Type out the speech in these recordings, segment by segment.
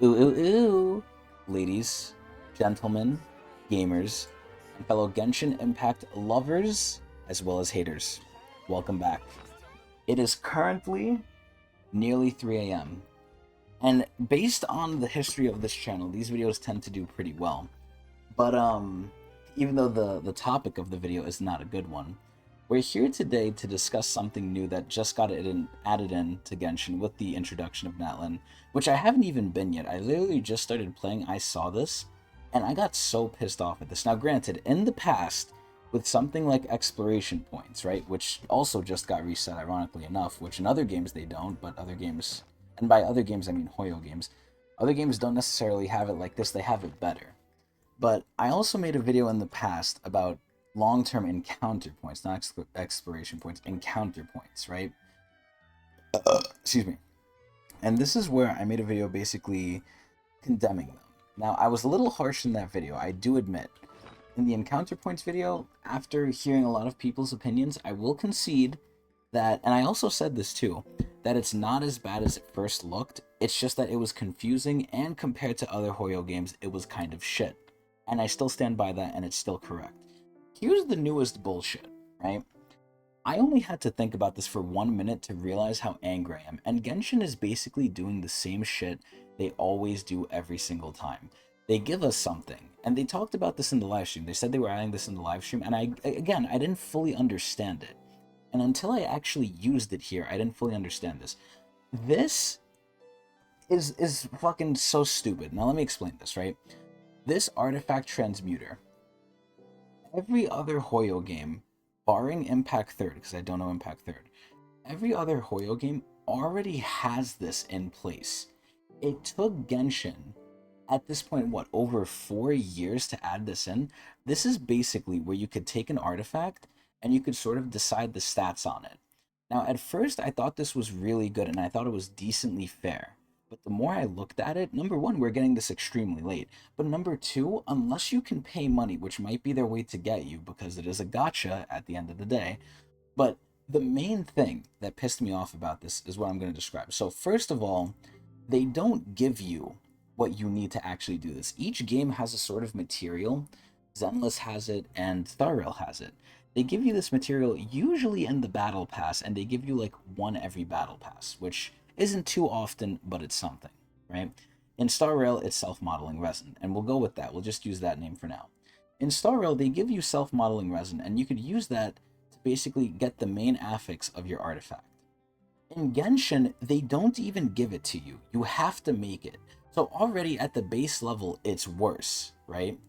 Ooh, ooh, ooh. Ladies, gentlemen, gamers, and fellow Genshin Impact lovers, as well as haters. Welcome back. It is currently nearly 3 a.m. And based on the history of this channel, these videos tend to do pretty well. But even though the topic of the video is not a good one, we're here today to discuss something new that just got added in to Genshin with the introduction of Natlan, which I haven't even been yet. I literally just started playing, I saw this, and I got so pissed off at this. Now granted, in the past, with something like exploration points, right, which also just got reset ironically enough, which in other games they don't, but other games, and by other games I mean Hoyo games, other games don't necessarily have it like this, they have it better. But I also made a video in the past about long-term encounter points, not exploration points, encounter points, right? Excuse me. And this is where I made a video basically condemning them. Now, I was a little harsh in that video, I do admit. In the encounter points video, after hearing a lot of people's opinions, I will concede that, and I also said this too, that it's not as bad as it first looked. It's just that it was confusing, and compared to other Hoyo games, it was kind of shit. And I still stand by that, and it's still correct. Here's the newest bullshit, right? I only had to think about this for 1 minute to realize how angry I am, and Genshin is basically doing the same shit they always do every single time. They give us something, and they talked about this in the live stream. They said they were adding this in the live stream, and I didn't fully understand it. And until I actually used it here, I didn't fully understand this. This is fucking so stupid. Now let me explain this, right? This artifact transmuter, every other Hoyo game, barring Impact Third, because I don't know Impact Third, every other Hoyo game already has this in place. It took Genshin, at this point, what, over 4 years to add this in? This is basically where you could take an artifact and you could sort of decide the stats on it. Now, at first, I thought this was really good and I thought it was decently fair. But the more I looked at it, number one, we're getting this extremely late. But number two, unless you can pay money, which might be their way to get you because it is a gotcha at the end of the day. But the main thing that pissed me off about this is what I'm going to describe. So first of all, they don't give you what you need to actually do this. Each game has a sort of material. Zenless has it and Thariel has it. They give you this material usually in the battle pass, and they give you like one every battle pass, which isn't too often, but it's something, right? In Star Rail, it's self-modeling resin, and we'll go with that. We'll just use that name for now. In Star Rail, they give you self-modeling resin, and you could use that to basically get the main affix of your artifact. In Genshin, they don't even give it to you. You have to make it. So already at the base level, it's worse, right?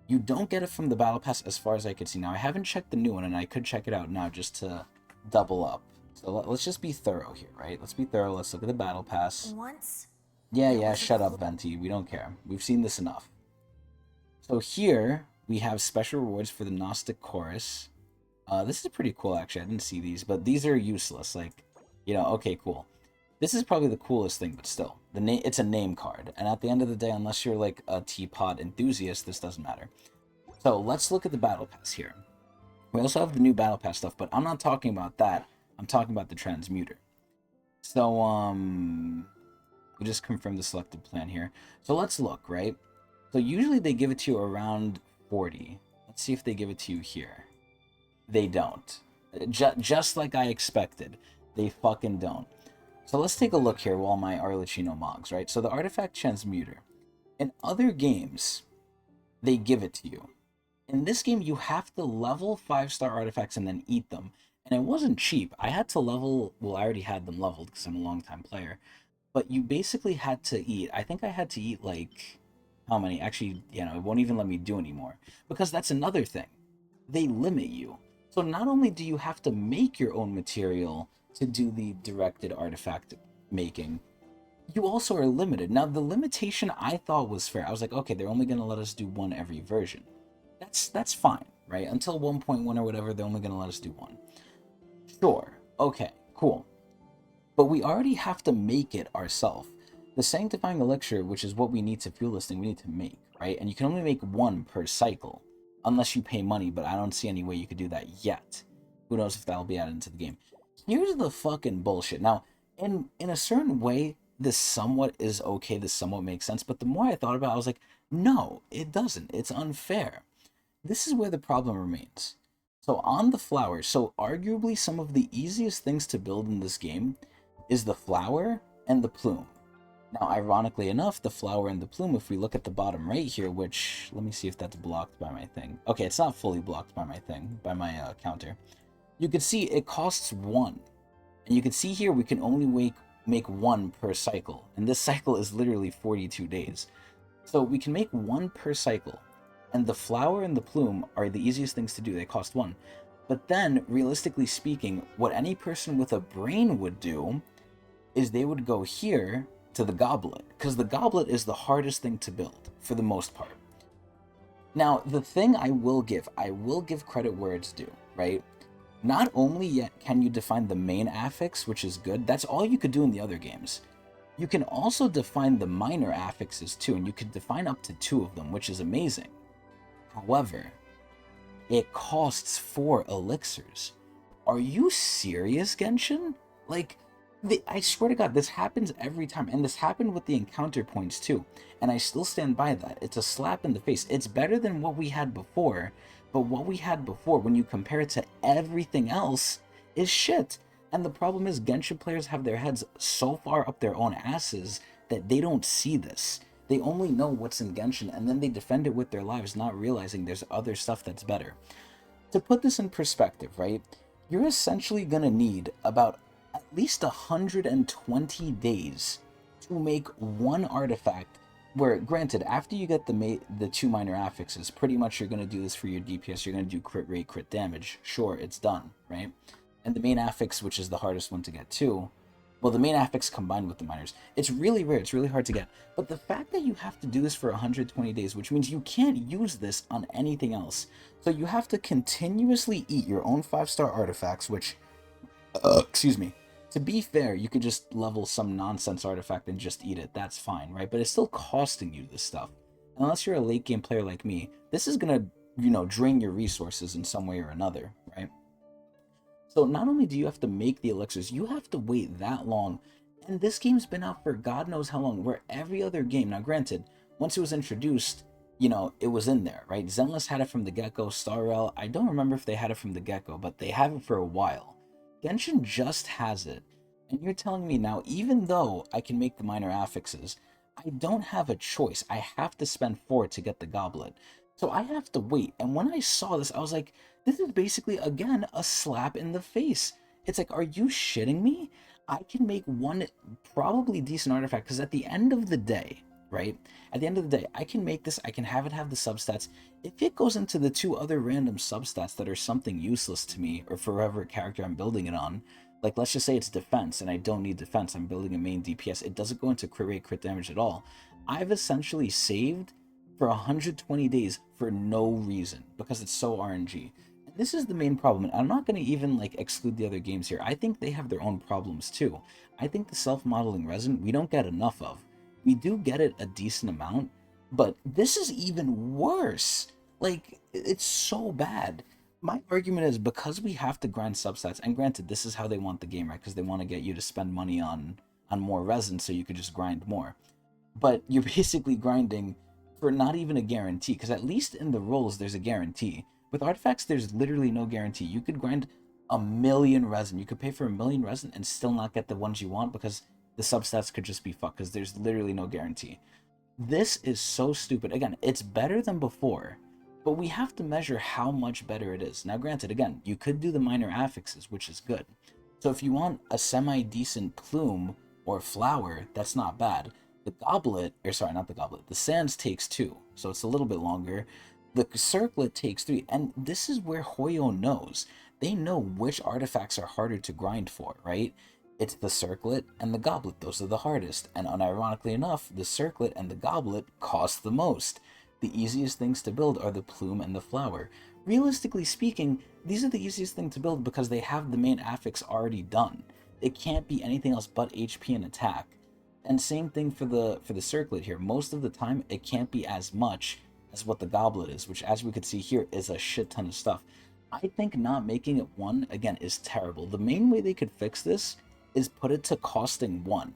You don't get it from the battle pass as far as I could see. Now, I haven't checked the new one, and I could check it out now just to double up. So let's just be thorough here, right? Let's be thorough. Let's look at the battle pass. Once, Yeah, shut up, Venti. We don't care. We've seen this enough. So here, we have special rewards for the Gnostic Chorus. This is pretty cool, actually. I didn't see these, but these are useless. Like, okay, cool. This is probably the coolest thing, but still. It's a name card, and at the end of the day, unless you're like a teapot enthusiast, this doesn't matter. So let's look at the battle pass here. We also have the new battle pass stuff, but I'm not talking about that. I'm talking about the transmuter. So, we'll just confirm the selected plan here. So let's look, right? So usually they give it to you around 40. Let's see if they give it to you here. They don't. Just like I expected. They fucking don't. So let's take a look here while my Arlecchino mogs, right? So the artifact transmuter. In other games, they give it to you. In this game, you have to level 5-star artifacts and then eat them. And it wasn't cheap. I had to level, well, I already had them leveled because I'm a long-time player. But you basically had to eat, I think I had to eat like, how many? Actually, it won't even let me do anymore. Because that's another thing. They limit you. So not only do you have to make your own material to do the directed artifact making, you also are limited. Now, the limitation I thought was fair. I was like, okay, they're only going to let us do one every version. That's fine, right? Until 1.1 or whatever, they're only going to let us do one. Sure, okay, cool. But we already have to make it ourselves. The Sanctifying Elixir, which is what we need to fuel this thing, we need to make, right? And you can only make one per cycle, unless you pay money, but I don't see any way you could do that yet. Who knows if that'll be added into the game. Here's the fucking bullshit. Now, in a certain way, this somewhat is okay, this somewhat makes sense, but the more I thought about it, I was like, no, it doesn't. It's unfair. This is where the problem remains. So on the flower, so arguably some of the easiest things to build in this game is the flower and the plume. Now, ironically enough, the flower and the plume, if we look at the bottom right here, which, let me see if that's blocked by my thing. Okay, it's not fully blocked by my thing, by my counter. You can see it costs 1. And you can see here we can only make 1 per cycle. And this cycle is literally 42 days. So we can make 1 per cycle. And the flower and the plume are the easiest things to do. They cost 1. But then, realistically speaking, what any person with a brain would do is they would go here to the goblet, because the goblet is the hardest thing to build for the most part. Now, the thing I will give credit where it's due, right? Not only yet can you define the main affix, which is good, that's all you could do in the other games. You can also define the minor affixes too, and you can define up to 2 of them, which is amazing. However, it costs 4 elixirs. Are you serious, Genshin? Like, I swear to God, this happens every time, and this happened with the encounter points too, and I still stand by that. It's a slap in the face. It's better than what we had before, but what we had before, when you compare it to everything else, is shit. And the problem is, Genshin players have their heads so far up their own asses that they don't see this. They only know what's in Genshin, and then they defend it with their lives, not realizing there's other stuff that's better. To put this in perspective, right, you're essentially gonna need about at least 120 days to make 1 artifact where, granted, after you get the 2 minor affixes, pretty much you're going to do this for your DPS, you're going to do crit rate, crit damage. Sure, it's done, right? And the main affix, which is the hardest one to get too, well, the main affix combined with the minors, it's really rare, it's really hard to get. But the fact that you have to do this for 120 days, which means you can't use this on anything else. So you have to continuously eat your own 5-star artifacts, which, excuse me, to be fair, you could just level some nonsense artifact and just eat it. That's fine, right? But it's still costing you this stuff. Unless you're a late game player like me, this is gonna, drain your resources in some way or another, right? So not only do you have to make the elixirs, you have to wait that long. And this game's been out for God knows how long, where every other game, now granted, once it was introduced, it was in there, right? Zenless had it from the get-go, Starrel, I don't remember if they had it from the get-go, but they have it for a while. Genshin just has it, and you're telling me now, even though I can make the minor affixes, I don't have a choice. I have to spend 4 to get the goblet. So I have to wait, and when I saw this, I was like, this is basically, again, a slap in the face. It's like, are you shitting me? I can make 1 probably decent artifact, because at the end of the day, right? At the end of the day, I can make this, I can have it have the substats. If it goes into the 2 other random substats that are something useless to me, or for whatever character I'm building it on, like let's just say it's defense, and I don't need defense, I'm building a main DPS, it doesn't go into crit rate, crit damage at all, I've essentially saved for 120 days for no reason, because it's so RNG. And this is the main problem, and I'm not going to even exclude the other games here. I think they have their own problems too. I think the self-modeling resin, we don't get enough of. We do get it a decent amount, but this is even worse. Like, it's so bad. My argument is, because we have to grind substats, and granted, this is how they want the game, right? Because they want to get you to spend money on more resin so you could just grind more. But you're basically grinding for not even a guarantee, because at least in the rolls, there's a guarantee. With artifacts, there's literally no guarantee. You could grind 1,000,000 resin. You could pay for 1,000,000 resin and still not get the ones you want, because the substats could just be fucked, because there's literally no guarantee. This is so stupid. Again, it's better than before, but we have to measure how much better it is. Now, granted, again, you could do the minor affixes, which is good. So if you want a semi-decent plume or flower, that's not bad. The goblet, or sorry, not the goblet, the sands takes 2, so it's a little bit longer. The circlet takes 3, and this is where Hoyo knows. They know which artifacts are harder to grind for, right? It's the circlet and the goblet. Those are the hardest. And unironically enough, the circlet and the goblet cost the most. The easiest things to build are the plume and the flower. Realistically speaking, these are the easiest thing to build because they have the main affix already done. It can't be anything else but HP and attack. And same thing for the circlet here. Most of the time, it can't be as much as what the goblet is, which, as we could see here, is a shit ton of stuff. I think not making it 1, again, is terrible. The main way they could fix this is put it to costing 1.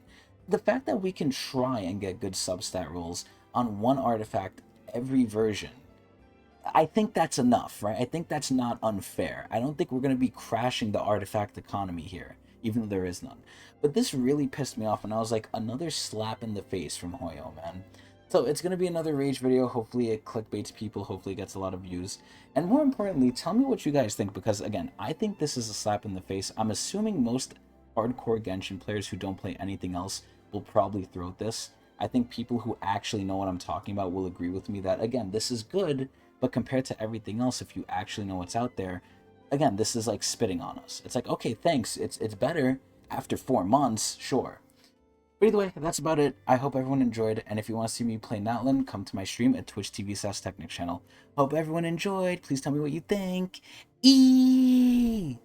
the fact that we can try and get good substat rolls on one artifact every version, I think that's enough, right? I think that's not unfair. I don't think we're going to be crashing the artifact economy here, even though there is none. But this really pissed me off, and I was like, another slap in the face from Hoyo, man. So it's going to be another rage video. Hopefully it clickbaits people. Hopefully it gets a lot of views. And more importantly, tell me what you guys think, because again, I think this is a slap in the face. I'm assuming most hardcore Genshin players who don't play anything else will probably throw this. I think people who actually know what I'm talking about will agree with me that, again, this is good, but compared to everything else, if you actually know what's out there, again, this is like spitting on us. It's like, okay, thanks, it's better after 4 months, sure. But either way, that's about it. I hope everyone enjoyed, and if you want to see me play Natlan, come to my stream at twitch.tv/Tecnics channel. Hope everyone enjoyed. Please tell me what you think. Eee!